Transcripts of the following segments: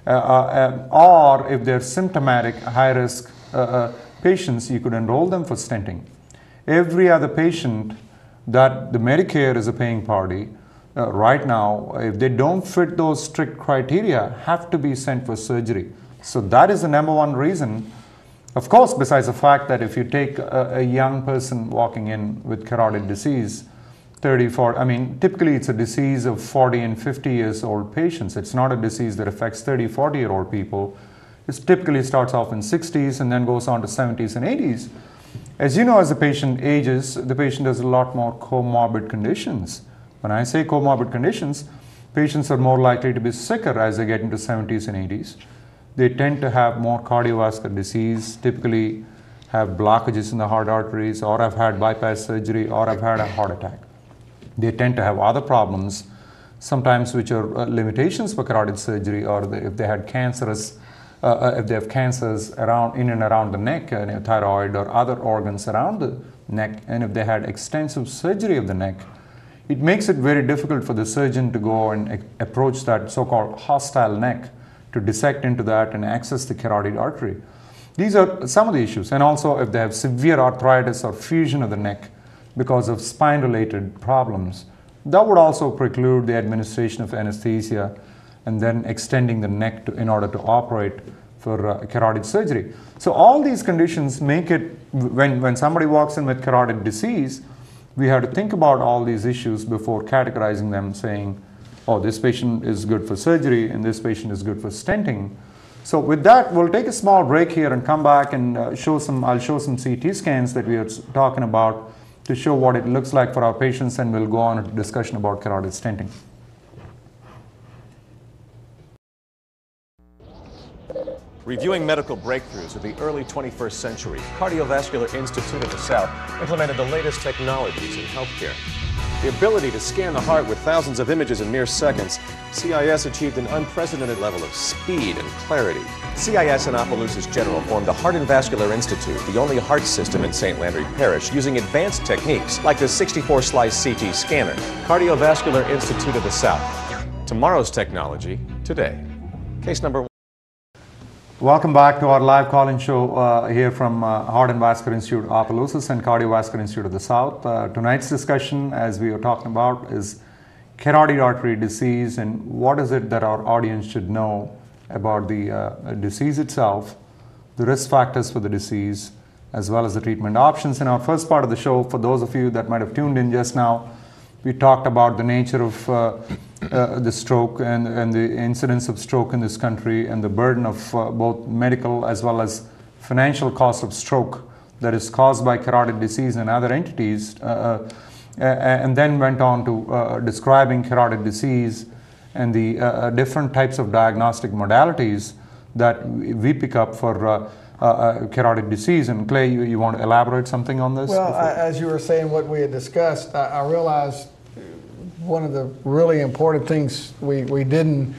or if they're symptomatic, high-risk patients, you could enroll them for stenting. Every other patient that the Medicare is a paying party, right now, if they don't fit those strict criteria, have to be sent for surgery. So that is the number one reason. Of course, besides the fact that if you take a young person walking in with carotid disease, 30, 40, I mean, typically it's a disease of 40 and 50 years old patients. It's not a disease that affects 30, 40-year-old people. It typically starts off in 60s and then goes on to 70s and 80s. As you know, as the patient ages, the patient has a lot more comorbid conditions. When I say comorbid conditions, patients are more likely to be sicker as they get into 70s and 80s. They tend to have more cardiovascular disease, typically have blockages in the heart arteries, or have had bypass surgery, or have had a heart attack. They tend to have other problems, sometimes which are limitations for carotid surgery, or if they had cancerous, if they have cancers in and around the neck, thyroid or other organs around the neck, and if they had extensive surgery of the neck, it makes it very difficult for the surgeon to go and approach that so-called hostile neck to dissect into that and access the carotid artery. These are some of the issues. And also if they have severe arthritis or fusion of the neck because of spine-related problems, that would also preclude the administration of anesthesia and then extending the neck in order to operate for carotid surgery. So all these conditions make it, when somebody walks in with carotid disease, we have to think about all these issues before categorizing them, saying, oh, this patient is good for surgery and this patient is good for stenting. So with that, we'll take a small break here and come back and I'll show some CT scans that we are talking about to show what it looks like for our patients, and we'll go on to discussion about carotid stenting. Reviewing medical breakthroughs of the early 21st century, Cardiovascular Institute of the South implemented the latest technologies in healthcare. The ability to scan the heart with thousands of images in mere seconds, CIS achieved an unprecedented level of speed and clarity. CIS and Opelousas General formed the Heart and Vascular Institute, the only heart system in St. Landry Parish, using advanced techniques like the 64-slice CT scanner. Cardiovascular Institute of the South. Tomorrow's technology, today. Case number 1. Welcome back to our live call-in show here from Heart and Vascular Institute of Opelousas and Cardiovascular Institute of the South. Tonight's discussion, as we are talking about, is carotid artery disease and what is it that our audience should know about the disease itself, the risk factors for the disease, as well as the treatment options. In our first part of the show, for those of you that might have tuned in just now, we talked about the nature of the stroke and the incidence of stroke in this country and the burden of both medical as well as financial cost of stroke that is caused by carotid disease and other entities, and then went on to describing carotid disease and the different types of diagnostic modalities that we pick up for carotid disease. And Clay, you want to elaborate something on this? Well, as you were saying what we had discussed, I realized one of the really important things we didn't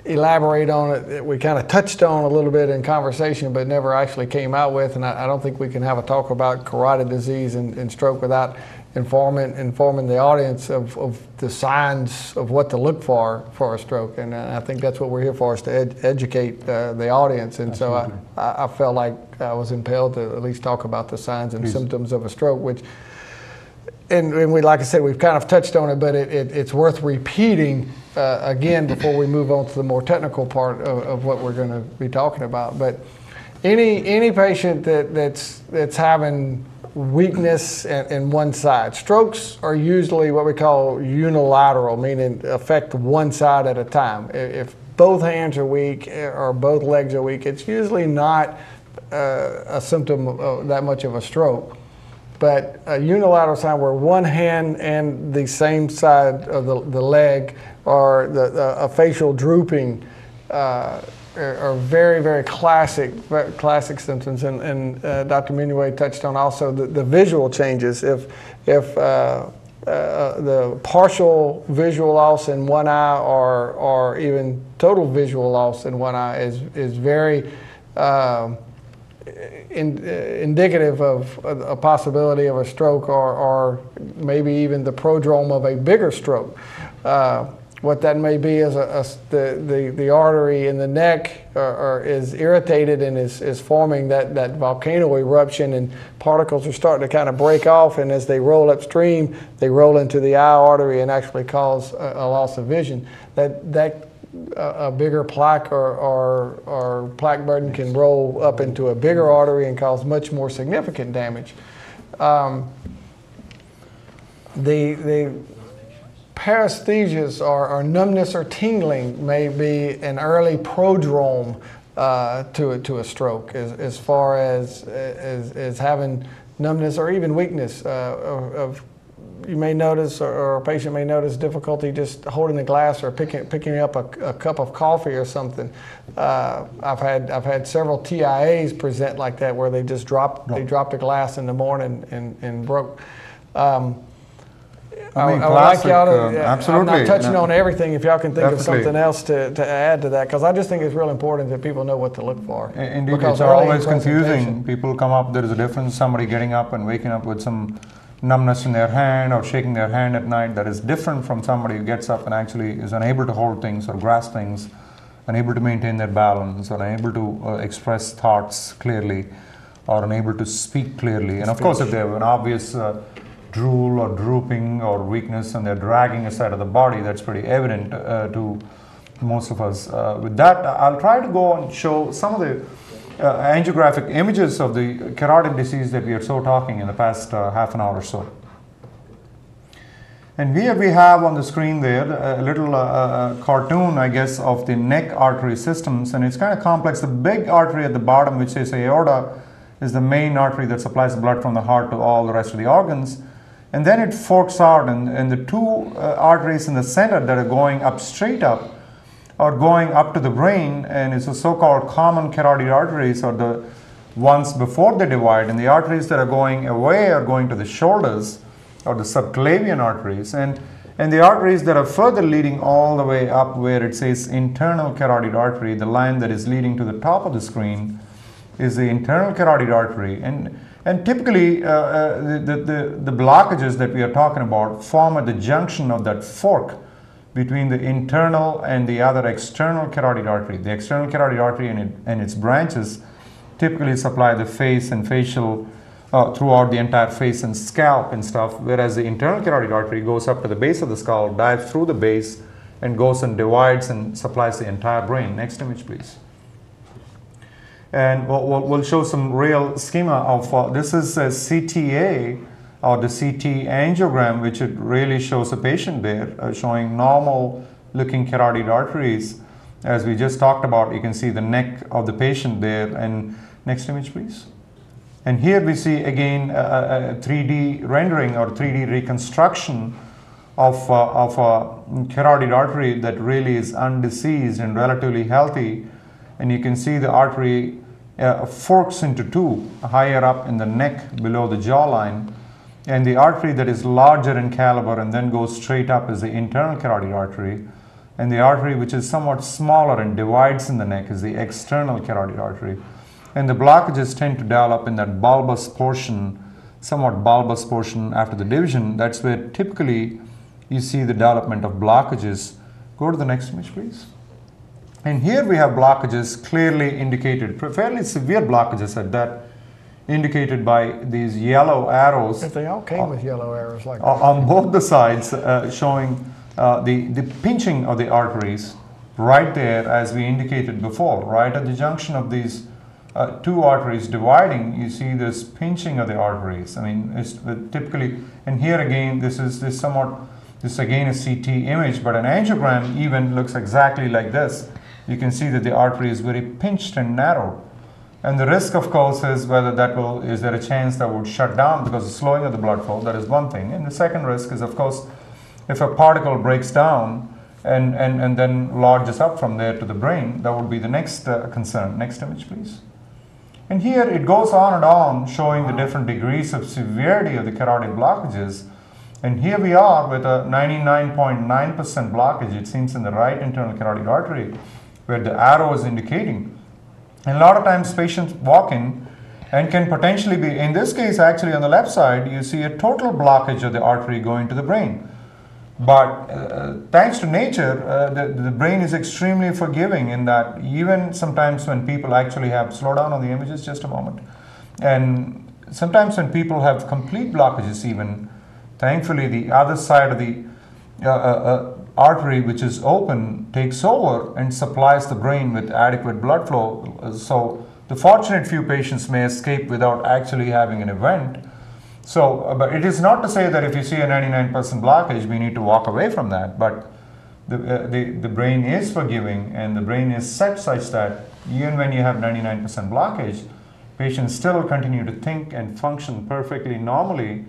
elaborate on it, we kind of touched on a little bit in conversation but never actually came out with, and I don't think we can have a talk about carotid disease and stroke without informing the audience of the signs of what to look for a stroke, and I think that's what we're here for, is to educate the audience. And Absolutely. So I felt like I was impelled to at least talk about the signs and symptoms of a stroke, which, and we, like I said, we've kind of touched on it, but it's worth repeating again before we move on to the more technical part of what we're going to be talking about. But any patient that's having weakness in one side. Strokes are usually what we call unilateral, meaning affect one side at a time. If both hands are weak or both legs are weak, it's usually not a symptom of that much of a stroke. But a unilateral sign where one hand and the same side of the leg or a facial drooping are very, very classic symptoms, and Dr. Menuet touched on also the visual changes. If the partial visual loss in one eye or even total visual loss in one eye is very indicative of a possibility of a stroke or maybe even the prodrome of a bigger stroke. What that may be is the artery in the neck is irritated and is forming that volcano eruption, and particles are starting to kind of break off, and as they roll upstream, they roll into the eye artery and actually cause a loss of vision. A bigger plaque or plaque burden can roll up into a bigger artery and cause much more significant damage. The paresthesias or numbness or tingling may be an early prodrome to a stroke, as far as having numbness or even weakness. You may notice, or a patient may notice difficulty just holding the glass or picking up a cup of coffee or something. I've had several TIAs present like that, where they just dropped a glass in the morning and broke. I would like y'all to, absolutely. I'm not touching on everything. If y'all can think of Definitely. something else to add to that, because I just think it's real important that people know what to look for. Indeed, Because it's early in always confusing. presentation- People come up, there is a difference, somebody getting up and waking up with some numbness in their hand or shaking their hand at night. That is different from somebody who gets up and actually is unable to hold things or grasp things, unable to maintain their balance, or unable to express thoughts clearly, or unable to speak clearly. And of course, if they have an obvious drool or drooping or weakness and they're dragging a side of the body, that's pretty evident to most of us. With that, I'll try to go and show some of the angiographic images of the carotid disease that we are so talking in the past half an hour or so. And here we have on the screen there a little cartoon, I guess, of the neck artery systems, and it's kind of complex. The big artery at the bottom, which says aorta, is the main artery that supplies blood from the heart to all the rest of the organs. And then it forks out, and the two arteries in the center that are going up straight up are going up to the brain, and it's the so-called common carotid arteries, or the ones before they divide, and the arteries that are going away are going to the shoulders, or the subclavian arteries, and the arteries that are further leading all the way up, where it says internal carotid artery, the line that is leading to the top of the screen is the internal carotid artery. And typically, the blockages that we are talking about form at the junction of that fork between the internal and the other external carotid artery. The external carotid artery and its branches typically supply the face and facial throughout the entire face and scalp and stuff, whereas the internal carotid artery goes up to the base of the skull, dives through the base, and goes and divides and supplies the entire brain. Next image, please. And we'll show some real schema of this is a CTA, or the CT angiogram, which it really shows a patient there showing normal looking carotid arteries. As we just talked about, you can see the neck of the patient there. And next image, please. And here we see again a 3D rendering or 3D reconstruction of a carotid artery that really is undiseased and relatively healthy. And you can see the artery forks into two, higher up in the neck below the jawline. And the artery that is larger in caliber and then goes straight up is the internal carotid artery. And the artery which is somewhat smaller and divides in the neck is the external carotid artery. And the blockages tend to develop in that bulbous portion, somewhat bulbous portion after the division. That's where typically you see the development of blockages. Go to the next image, please. And here we have blockages clearly indicated, fairly severe blockages at that, indicated by these yellow arrows. If they all came with yellow arrows like that. On both the sides, showing the pinching of the arteries right there, as we indicated before, right at the junction of these two arteries dividing, you see this pinching of the arteries. I mean, it's typically, and here again, this again a CT image, but an angiogram even looks exactly like this. You can see that the artery is very pinched and narrow. And the risk, of course, is whether is there a chance that would shut down because of slowing of the blood flow? That is one thing. And the second risk is, of course, if a particle breaks down and then lodges up from there to the brain, that would be the next concern. Next image, please. And here it goes on and on, showing the different degrees of severity of the carotid blockages. And here we are with a 99.9% blockage, it seems, in the right internal carotid artery, where the arrow is indicating. And a lot of times patients walk in and can potentially be, in this case actually on the left side, you see a total blockage of the artery going to the brain. But thanks to nature, the brain is extremely forgiving in that even sometimes when people actually have, slow down on the images just a moment, and sometimes when people have complete blockages even, thankfully the other side of the artery which is open takes over and supplies the brain with adequate blood flow. So the fortunate few patients may escape without actually having an event. So, but it is not to say that if you see a 99% blockage, we need to walk away from that. But the brain is forgiving, and the brain is set such that even when you have 99% blockage, patients still continue to think and function perfectly normally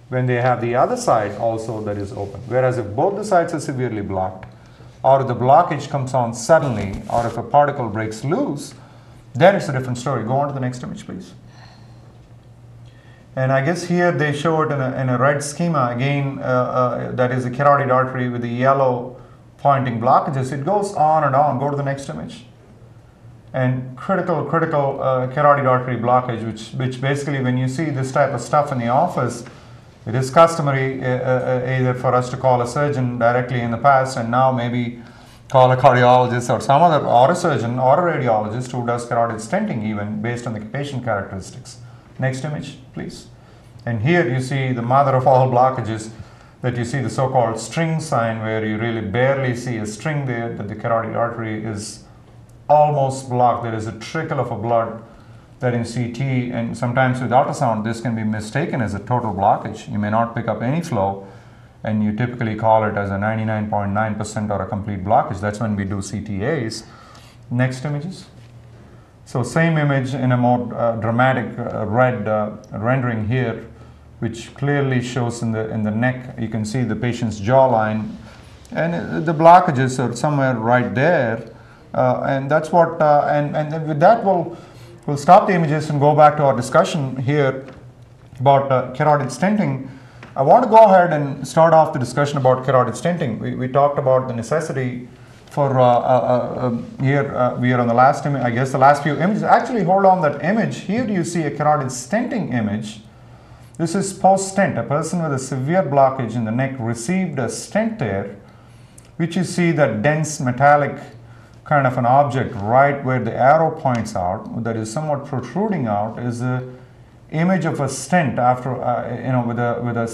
when they have the other side also that is open. Whereas if both the sides are severely blocked, or if the blockage comes on suddenly, or if a particle breaks loose, then it's a different story. Go on to the next image, please. And I guess here they show it in a red schema. Again, that is the carotid artery with the yellow pointing blockages. It goes on and on. Go to the next image. And critical carotid artery blockage, which basically when you see this type of stuff in the office, it is customary either for us to call a surgeon directly in the past, and now maybe call a cardiologist or some other, or a surgeon or a radiologist who does carotid stenting even based on the patient characteristics. Next image, please. And here you see the mother of all blockages, that you see the so-called string sign, where you really barely see a string there, that the carotid artery is almost blocked. There is a trickle of a blood that in CT, and sometimes with ultrasound, this can be mistaken as a total blockage. You may not pick up any flow, and you typically call it as a 99.9% or a complete blockage. That's when we do CTAs. Next images. So same image in a more dramatic red rendering here, which clearly shows in the neck. You can see the patient's jawline, and the blockages are somewhere right there. And that's what. And with that, we'll stop the images and go back to our discussion here about carotid stenting. I want to go ahead and start off the discussion about carotid stenting. We talked about the necessity for here we are on the last image, I guess the last few images. Actually, hold on that image. Here you see a carotid stenting image. This is post-stent. A person with a severe blockage in the neck received a stent there, which you see that dense metallic kind of an object right where the arrow points out, that is somewhat protruding out, is a image of a stent after with a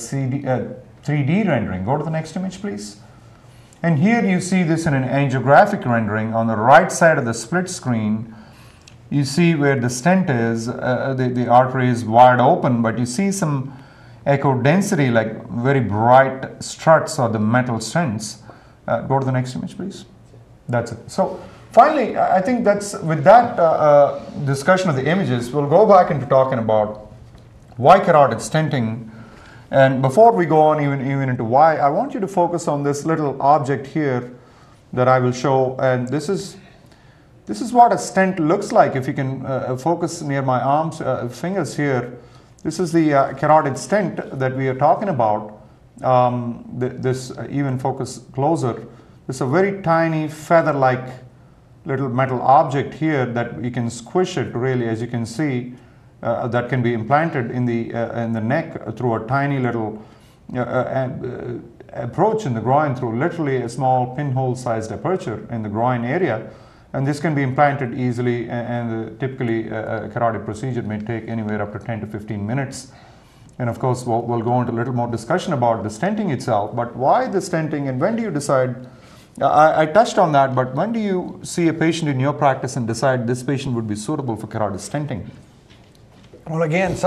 3D rendering. Go to the next image, please. And here you see this in an angiographic rendering. On the right side of the split screen, you see where the stent is, the artery is wide open, but you see some echo density, like very bright struts or the metal stents. Go to the next image, please. That's it. So finally, I think that's with that discussion of the images, we'll go back into talking about why carotid stenting. And before we go on even into why, I want you to focus on this little object here that I will show. And this is what a stent looks like. If you can focus near my arms, fingers here, this is the carotid stent that we are talking about. This even focus closer. This is a very tiny feather-like little metal object here that you can squish it really, as you can see. That can be implanted in the neck through a tiny little approach in the groin, through literally a small pinhole-sized aperture in the groin area, and this can be implanted easily. And typically, a carotid procedure may take anywhere up to 10 to 15 minutes. And of course, we'll go into a little more discussion about the stenting itself. But why the stenting, and when do you decide? I touched on that, but when do you see a patient in your practice and decide this patient would be suitable for carotid stenting? Well, again,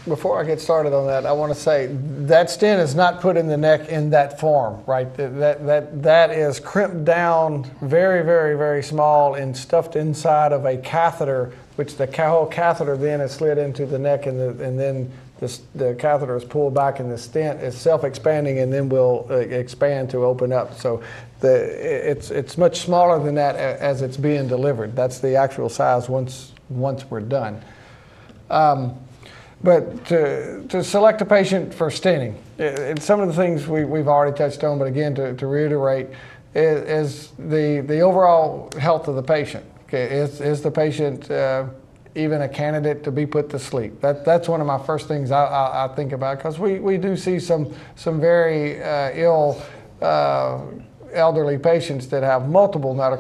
before I get started on that, I want to say that stent is not put in the neck in that form, right? That is crimped down very, very, very small and stuffed inside of a catheter, which the whole catheter then is slid into the neck, and then the catheter is pulled back, and the stent is self-expanding and then will expand to open up. So it's much smaller than that as it's being delivered. That's the actual size once we're done. But to select a patient for stenting, and some of the things we've already touched on, but again, to reiterate, is the overall health of the patient. Okay, is the patient even a candidate to be put to sleep. That's one of my first things I think about, because we do see some very ill elderly patients that have multiple medical